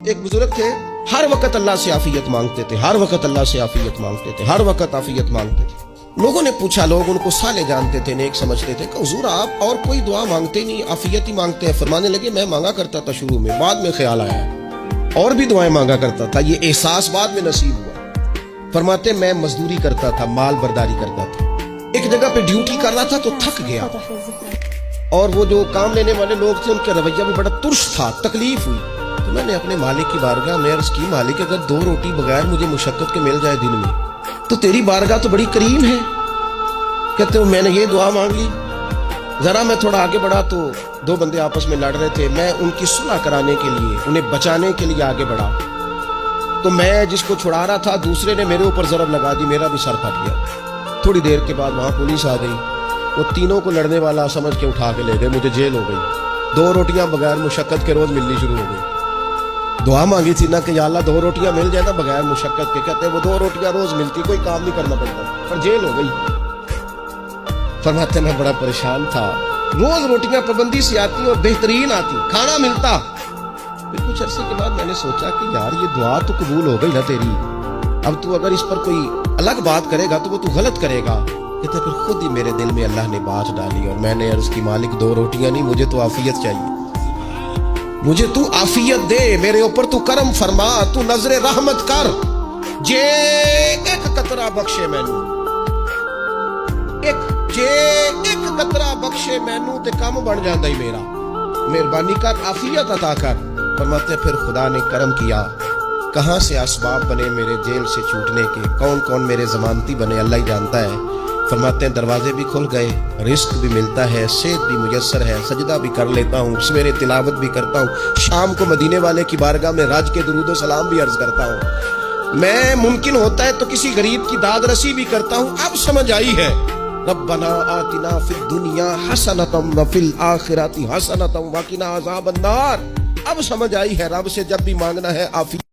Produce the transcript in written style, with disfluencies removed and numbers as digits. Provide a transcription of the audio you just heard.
ایک بزرگ تھے، ہر وقت اللہ سے عافیت مانگتے تھے، ہر وقت اللہ سے عافیت مانگتے تھے، ہر وقت عافیت مانگتے تھے۔ لوگوں نے پوچھا، لوگ ان کو صالح جانتے تھے، نیک سمجھتے تھے کہ حضور آپ اور کوئی دعا مانگتے نہیں، عافیت ہی مانگتے ہیں۔ فرمانے لگے میں مانگا کرتا تھا شروع میں، بعد میں خیال آیا اور بھی دعائیں مانگا کرتا تھا، یہ احساس بعد میں نصیب ہوا۔ فرماتے میں مزدوری کرتا تھا، مال برداری کرتا تھا، ایک جگہ پہ ڈیوٹی کر رہا تھا تو تھک گیا، اور وہ جو کام لینے والے لوگ تھے ان کا رویہ بھی بڑا ترش تھا، تکلیف ہوئی تو میں نے اپنے مالک کی بارگاہ میں عرض کی، مالک اگر 2 روٹی بغیر مجھے مشقت کے مل جائے دن میں تو تیری بارگاہ تو بڑی کریم ہے۔ کہتے ہو میں نے یہ دعا مانگ لی۔ ذرا میں تھوڑا آگے بڑھا تو 2 بندے آپس میں لڑ رہے تھے، میں ان کی صلح کرانے کے لیے، انہیں بچانے کے لیے آگے بڑھا تو میں جس کو چھڑا رہا تھا دوسرے نے میرے اوپر ضرب لگا دی، میرا بھی سر پھٹ گیا۔ تھوڑی دیر کے بعد وہاں پولیس آ گئی، وہ تینوں کو لڑنے والا سمجھ کے اٹھا کے لے گئے، مجھے جیل ہو گئی۔ 2 روٹیاں بغیر مشقت کے روز ملنی شروع ہو گئی۔ دعا مانگی تھی نا کہ یا اللہ 2 روٹیاں مل جائے نا بغیر مشقت کے، کہتے وہ 2 روٹیاں روز ملتی، کوئی کام نہیں کرنا پڑتا، پر جیل ہو گئی۔ فرماتے میں بڑا پریشان تھا، روز روٹیاں پابندی سے آتی اور بہترین آتی، کھانا ملتا۔ پھر کچھ عرصے کے بعد میں نے سوچا کہ یار یہ دعا تو قبول ہو گئی نا تیری، اب تو اگر اس پر کوئی الگ بات کرے گا تو وہ تو غلط کرے گا۔ کہتے پھر خود ہی میرے دل میں اللہ نے بات ڈالی اور میں نے عرض کی، مالک 2 روٹیاں نہیں، مجھے تو عافیت چاہیے، مجھے تو عافیت دے، میرے اوپر تو کرم فرما، تو نظر رحمت کر، جے ایک قطرہ بخشے مینوں، ایک قطرہ بخشے مینوں تے کام بن جاندا ہی میرا، مہربانی کر، عافیت عطا کر۔ فرماتے پھر خدا نے کرم کیا، کہاں سے اسباب بنے میرے جیل سے چھوٹنے کے، کون کون میرے ضمانتی بنے اللہ ہی جانتا ہے۔ فرماتے ہیں دروازے بھی کھل گئے، رزق بھی ملتا ہے، صحت بھی میسر ہے، سجدہ بھی کر لیتا ہوں، سویرے تلاوت بھی کرتا ہوں، شام کو مدینے والے کی بارگاہ میں راج کے درود و سلام بھی عرض کرتا ہوں، میں ممکن ہوتا ہے تو کسی غریب کی داد رسی بھی کرتا ہوں۔ اب سمجھ آئی ہے، ربنا آتنا فی الدنیا حسنۃ وفی الآخرۃ حسنۃ وقنا عذاب النار۔ اب سمجھ آئی ہے رب سے جب بھی مانگنا ہے عافیت